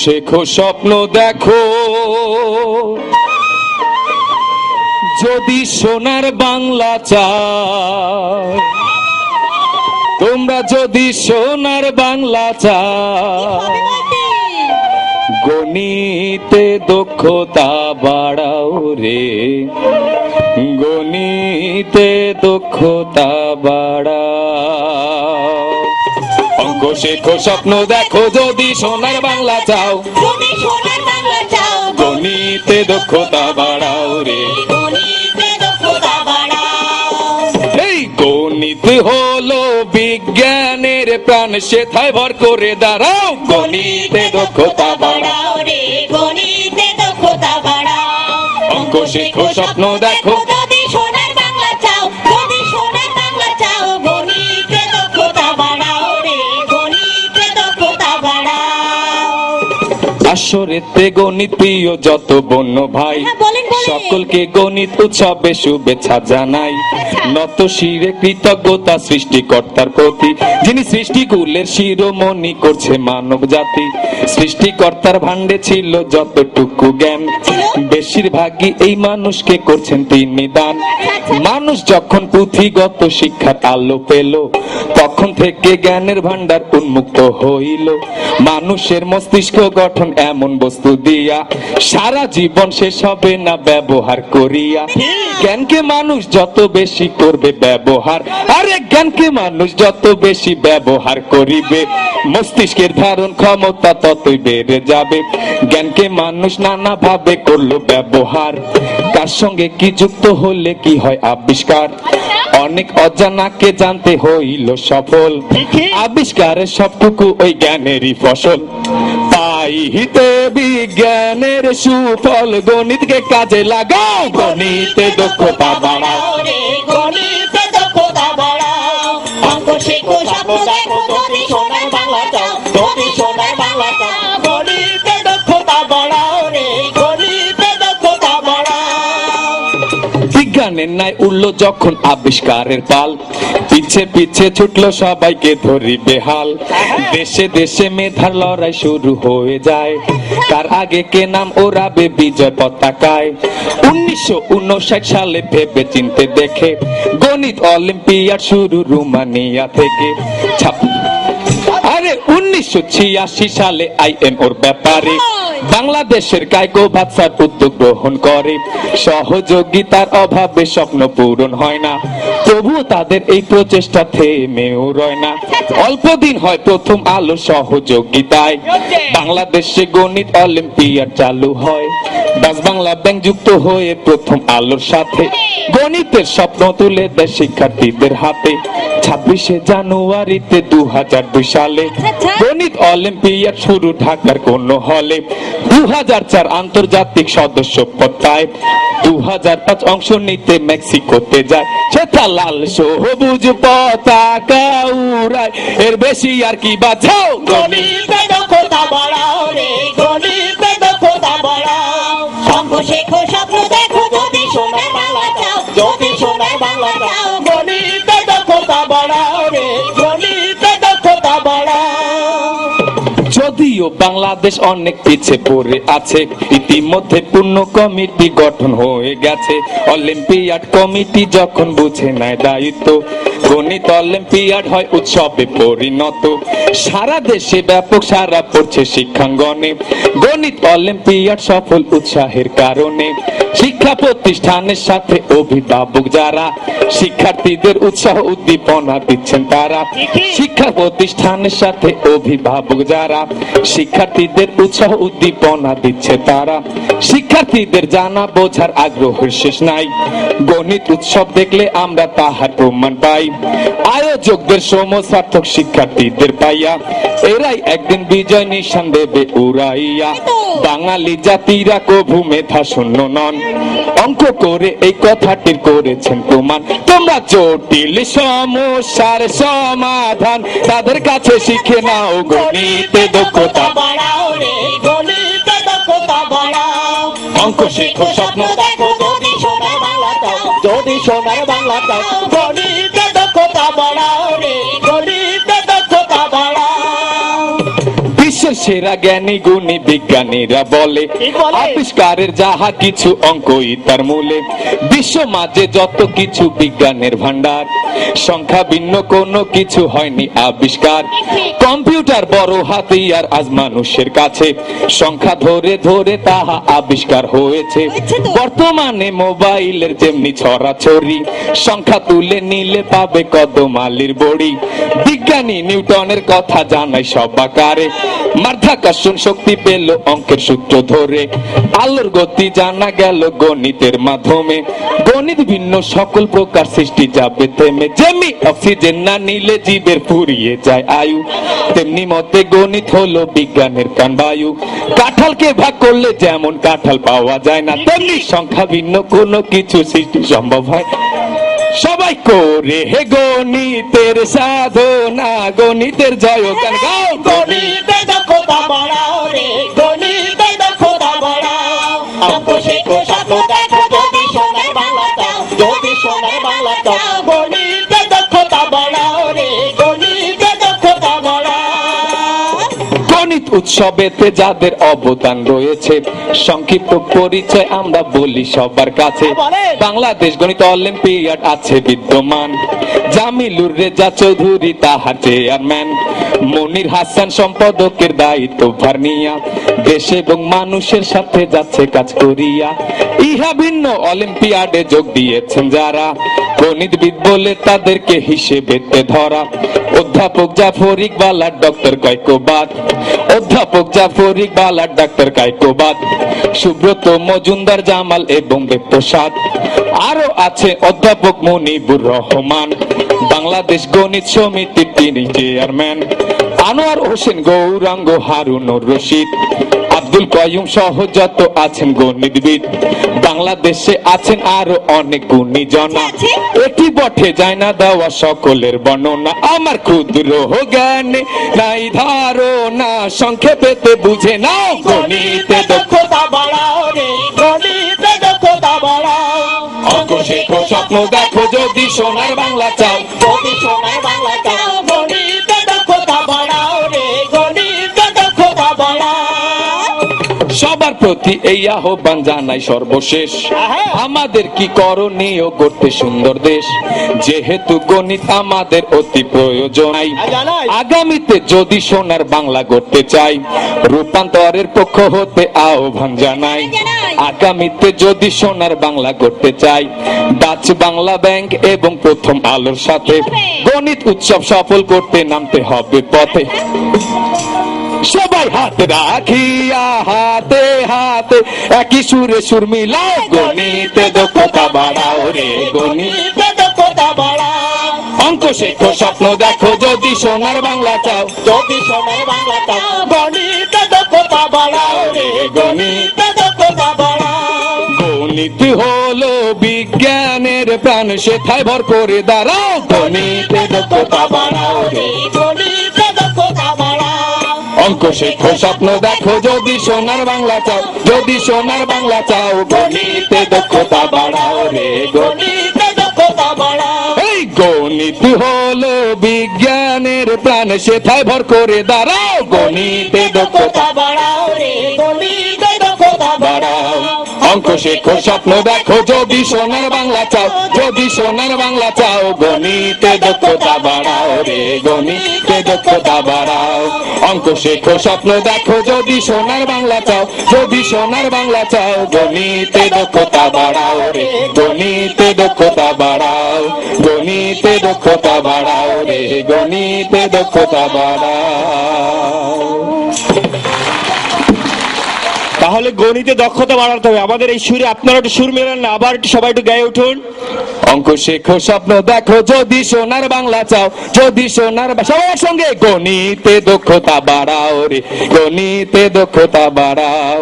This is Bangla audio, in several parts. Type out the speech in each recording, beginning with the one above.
শেখো স্বপ্ন দেখো যদি সোনার বাংলা চাও, তোমরা যদি সোনার বাংলা চাও, গণিতে দক্ষতা বাড়াও রে, গণিতে দক্ষতা বাড়াও। অঙ্ক শেখো স্বপ্ন দেখো যদি সোনার বাংলা চাও, গণিতে দক্ষতা বাড়াও রে, এই গণিত হলো বিজ্ঞানের প্রাণ, সেথায় ভর করে দাঁড়াও, গণিতে দক্ষতা বাড়াও রে, গণিতে দক্ষতা বাড়াও। অঙ্ক শেখো স্বপ্ন দেখো যদি সোনার বাংলা চাও, যদি সোনার বাংলা চাও, গণিতে দক্ষতা বাড়াও রে, গণিতে দক্ষতা বাড়াও। আসরেতে গণিত প্রিয় যত বন্য ভাই, সকলকে গণিত উৎসবে শুভেচ্ছা জানাই। নত শিরে কৃতজ্ঞতা সৃষ্টিকর্তার প্রতি, যিনি সৃষ্টিকুলের শিরোমণি করছে মানব জাতি। সৃষ্টিকর্তার ভাণ্ডে ছিল যতটুকু জ্ঞান, বেশিরভাগই এই মানুষকে করছেন তিনি দান। মানুষ যখন পুঁথিগত শিক্ষার আলো পেল, তখন থেকে জ্ঞানের ভাণ্ডার উন্মুক্ত হইল। মানুষের মস্তিষ্ক গঠন এমন বস্তু দিয়া, সারা জীবন শেষ হবে না ব্যবহার করিয়া। জ্ঞানকে মানুষ যত বেশি করবে ব্যবহার, আরে জ্ঞানকে মানুষ যত বেশি ব্যবহার করিবে, মস্তিষ্কের ধারণ ক্ষমতা ততই বেড়ে যাবে। জ্ঞানকে মানুষ নানা ভাবে করলো ব্যবহার, তার সঙ্গে কি যুক্ত হলে কি হয় আবিষ্কার। অনেক অজানাকে জানতে হইল সফল, আবিষ্কারের সবটুকু ওই জ্ঞানেরই ফসল। পাইতে বিজ্ঞানের সুফল, গণিতকে কাজে লাগাও, গণিতে দক্ষতা বাড়াও রে, গণিতে দক্ষতা বাড়াও। অঙ্ক শেখো স্বপ্ন দেখো যদি সোনার বাংলা চাও, যদি সোনার বাংলা চাও, গণিতে দক্ষতা বাড়াও রে, গণিতে দক্ষতা বাড়াও। বিজ্ঞানের ন্যায় উঠলো যখন আবিষ্কারের পাল, পিছে পিছে ছুটলো সবাইকে ধরিবে হাল। দেশে দেশে মেধার লড়াই শুরু হয়ে যায়, তার আগে কে নাম ওড়াবে বিজয় পতাকায়। 1959 সালে ভেবে চিনতে দেখে, গণিত অলিম্পিয়াড শুরু রোমানিয়া থেকে। আরে 1986 সালে IMOর ব্যাপারে বাংলাদেশের কায়কো বাদশার উদ্যোগ গ্রহণ করে। সহযোগিতার অভাবে স্বপ্ন পূরণ হয় না, তবুও তাদের এই প্রচেষ্টা থেমেও রয় না। অল্প দিন হয় প্রথম আলো সহযোগিতায় বাংলাদেশে গণিত অলিম্পিয়াড চালু হয়। ডাচ বাংলা ব্যাংক যুক্ত হয়ে প্রথম আলোর সাথে গণিতের স্বপ্ন তুলে দেয় শিক্ষার্থীদের হাতে। 26শে জানুয়ারিতে 2002 সালে গণিত অলিম্পিয়াড শুরু ঢাকার কোন হলে। 2004 আন্তর্জাতিক সদস্যপদ পায়, 2005 অংশ নিতে মেক্সিকোতে যায়। সেটা লাল সবুজ পতাকা উড়ায়, এর বেশি আর কি বাঁচাও, গণিতে দক্ষতা বাড়াও রে, গণিতে দক্ষতা বাড়াও। অঙ্ক শেখো স্বপ্ন দেখো যদি সোনার বাংলা চাও, যদি সোনার বাংলা চাও, গণিতে দক্ষতা বাড়াও রে, গণিতে দক্ষতা বাড়াও। যদিও বাংলাদেশ অনেক পিছিয়ে পড়ে আছে, ইতিমধ্যে পূর্ণ কমিটি গঠন হয়ে গেছে। অলিম্পিয়াড কমিটি যখন বুঝে নেয় দায়িত্ব, গণিত অলিম্পিয়াড হয় উৎসবে পরিণত। সারা দেশে ব্যাপক সারা পড়ছে শিক্ষাঙ্গনে, গণিত অলিম্পিয়াড সফল উৎসাহের কারণে। শিক্ষা প্রতিষ্ঠানের সাথে অভিভাবক যারা, শিক্ষার্থীদের উৎসাহ উদ্দীপনা দিচ্ছেন তারা। শিক্ষা প্রতিষ্ঠানের সাথে অভিভাবক যারা, শিক্ষার্থীদের উৎসাহ উদ্দীপনা দিচ্ছে তারা। শিক্ষার্থীদের জানা বোঝার আগ্রহের শেষ নাই, গণিত উৎসব দেখলে আমরা তাহার প্রমাণ পাই। আয়োজকদের সমসার্থক শিক্ষার্থীদের পাইয়া, এরাই একদিন বিজয় নিশান দেবে উড়াইয়া। বাঙালি জাতিরা কভু মেধা শূন্য নন, অঙ্ক করে এই কথাটির করেছেন প্রমাণ। তোমরা জটিল সমস্যার সমাধান তাদের কাছে শিখে নাও, গণিতে দক্ষতা বাড়াও রে, গণিতে দক্ষতা বাড়াও। অঙ্ক শেখো স্বপ্ন দেখো যদি সোনার বাংলা চাও, যদি সোনার বাংলা চাও, গণিতে দক্ষতা বাড়াও রে, গণিতে দক্ষতা বাড়াও। বিশ্ব বিশ্বের সেরা জ্ঞানী গুণী বিজ্ঞানীরা বলে আবিষ্কারের যাহা কিছু অঙ্কই তার মূলে। বিশ্ব মাঝে যত কিছু বিজ্ঞানের ভান্ডার, সংখ্যা ভিন্ন কোনো কিছু হয়নি আবিষ্কার। কম্পিউটার বড় হাতিয়ার আজ মানুষের কাছে, সংখ্যা ধরে ধরে তাহা আবিষ্কার হয়েছে। বর্তমানে মোবাইলের যেমনি ছড়াছড়ি, সংখ্যা তুলে নিলে পাবে কদমালির বড়ি। বিজ্ঞানী নিউটনের কথা জানাই সবাকারে, মাধ্যাকর্ষণ শক্তি পেল অঙ্কের সূত্র ধরে। আলোর গতি জানা গেল গণিতের মাধ্যমে, গণিত ভিন্ন সকল প্রকার সৃষ্টি যাবে থেমে। যেমনি অক্সিজেন না নিলে জীবের ফুরিয়ে যায় আয়ু, তেমনি মতে গণিত হলো বিজ্ঞানের প্রাণবায়ু। কাঁঠালকে ভাগ করলে যেমন কাঁঠাল পাওয়া যায় না, তেমনি সংখ্যা ভিন্ন কোনো কিছু সৃষ্টি সম্ভব হয়। সবাই করে হে গণিতের সাধনা, গণিতের জয় গান গাও। গণিতে দক্ষতা বাড়াও রে, গণিতে দক্ষতা বাড়াও। অঙ্ক শেখো, সাধো দেখো, যদি সোনার বাংলা চাও, যদি সোনার বাংলা চাও। গণিতে দক্ষতা বাড়াও রে, গণিতে দক্ষতা বাড়াও। গণিত উৎসবেতে যাদের অবদান রয়েছে, সংক্ষিপ্ত পরিচয় আমরা বলি সবার কাছে। বাংলাদেশ গণিত অলিম্পিয়াড আছে বিদ্যমান, জামিলুর রেজা চৌধুরী তাহার চেয়ারম্যান। মনির হাসান সম্পাদকের দায়িত্ব ভার নিয়া, দেশ এবং মানুষের সাথে যাচ্ছে কাজ করিয়া। ইহা ভিন্ন অলিম্পিয়াডে যোগ দিয়েছেন যারা, গণিতবিদ বলে তাদেরকে হিসেবেতে ধরা। অধ্যাপক জাফর ইকবাল আর ডক্টর কায়কোবাদ, অধ্যাপক জাফর ইকবাল আর ডক্টর কায়কোবাদ, সুব্রত মজুমদার, জামাল এবং দেবপ্রসাদ। আরো আছে অধ্যাপক মনিবুর রহমান, বাংলাদেশ গণিত সমিতির তিনি চেয়ারম্যান। আনোয়ার হোসেন, গৌরাঙ্গ, হারুনুর রশিদ, আব্দুল কয়ুম সহ যত আছেন গণিতবিদ। বাংলাদেশে আছেন আরো অনেক গুণীজনা, এটি বটে যায় না দেওয়া সকলের বর্ণনা। আমার ক্ষুদ্র জ্ঞানে নাই ধারণা, সংক্ষেপেতে বুঝে নাও। গণিতে দক্ষতা বাড়াও রে, গণিতে দক্ষতা বাড়াও। অঙ্ক শেখো, স্বপ্ন দেখো, যদি সোনার বাংলা চাও, যদি সোনার বাংলা চাও। গণিতে দক্ষতা বাড়াও রে, গণিতে দক্ষতা বাড়াও। সবার প্রতি এই আহ্বান জানাই সর্বশেষ, আমাদের কি করণীয় গড়তে সুন্দর দেশ। যেহেতু গণিত আমাদের অতি প্রয়োজন, আগামীতে যদি সোনার বাংলা গড়তে চাই, রূপান্তরের পক্ষ হতে আহ্বান জানাই। আগামীতে যদি সোনার বাংলা গড়তে চাই, ডাচ বাংলা ব্যাংক এবং প্রথম আলোর সাথে গণিত উৎসব সফল করতে নামতে হবে পথে। সবাই হাত রাখিয়া হাতে হাতে একই সুরে সুর মিলাও। গণিতে দক্ষতা বাড়াও রে, গণিতে দক্ষতা বাড়াও। অঙ্ক শেখো, স্বপ্ন দেখো, যদি সোনার বাংলা চাও, যদি সোনার বাংলা চাও। গণিতে দক্ষতা বাড়াও রে, গণিতে দক্ষতা বাড়াও। গণিত হলো বিজ্ঞানের প্রাণ, সেথায় ভর করে দাঁড়াও। গণিতে দক্ষতা বাড়াও রে, গণিতে দক্ষতা বাড়াও। অঙ্ক শেখো, স্বপ্ন দেখো, যদি সোনার বাংলা চাও, যদি সোনার বাংলা চাও। গণিতে দক্ষতা বাড়াও রে, গণিতে দক্ষতা বাড়াও। এই গণিত হলো বিজ্ঞানের প্রাণ, সেথায় ভর করে দাঁড়াও। গণিতে দক্ষতা বাড়াও রে, গণিতে দক্ষতা বাড়াও। অঙ্ক শেখো, স্বপ্ন দেখো, যদি সোনার বাংলা চাও, যদি সোনার বাংলা চাও। গণিতে দক্ষতা বাড়াও রে, গণিতে দক্ষতা বাড়াও। অঙ্ক শেখো, স্বপ্ন দেখো, যদি সোনার বাংলা চাও, যদি সোনার বাংলা চাও। গণিতে দক্ষতা বাড়াও রে, গণিতে দক্ষতা বাড়াও। গণিতে দক্ষতা বাড়াও রে, গণিতে দক্ষতা বাড়াও। তাহলে গণিতে দক্ষতা বাড়াতে হবে। আমাদের এই সুরে আপনারা একটু সুর মেলান না, আবার একটু সবাই একটু গায়ে উঠুন। অঙ্ক শেখো, স্বপ্ন দেখো, যদি সোনার বাংলা চাও, যদি সোনার সবাই একসঙ্গে। গণিতে দক্ষতা বাড়াও রে, গণিতে দক্ষতা বাড়াও।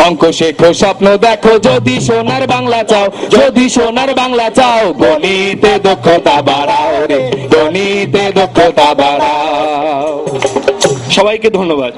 অঙ্ক শেখো, স্বপ্ন দেখো, যদি সোনার বাংলা চাও, যদি সোনার বাংলা চাও। গণিতে দক্ষতা বাড়াও রে, গণিতে দক্ষতা বাড়াও। সবাইকে ধন্যবাদ।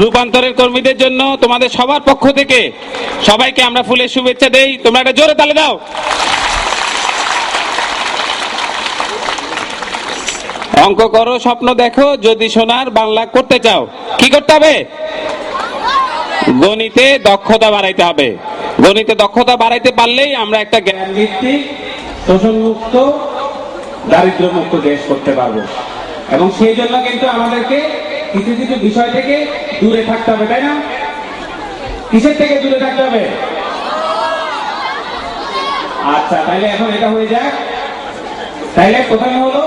রূপান্তরের কর্মীদের জন্য তোমাদের সবার পক্ষ থেকে সবাইকে আমরা ফুলের শুভেচ্ছা দেই। তোমরা একটা জোরে তালি দাও। অঙ্ক করো, স্বপ্ন দেখো, যদি সোনার বাংলা করতে চাও কি করতে হবে? গণিতে দক্ষতা বাড়াইতে হবে। গণিতে দক্ষতা বাড়াইতে পারলেই আমরা একটা জ্ঞান ভিত্তিক, শোষণমুক্ত, দারিদ্র্যমুক্ত দেশ করতে পারবো। এবং সেই জন্য কিন্তু আমাদেরকে কিছু কিছু বিষয় থেকে দূরে থাকতে হবে, তাই না? কিসের থেকে দূরে থাকতে হবে? আচ্ছা, তাইলে এখন এটা হয়ে যাক। তাইলে প্রথমে হলো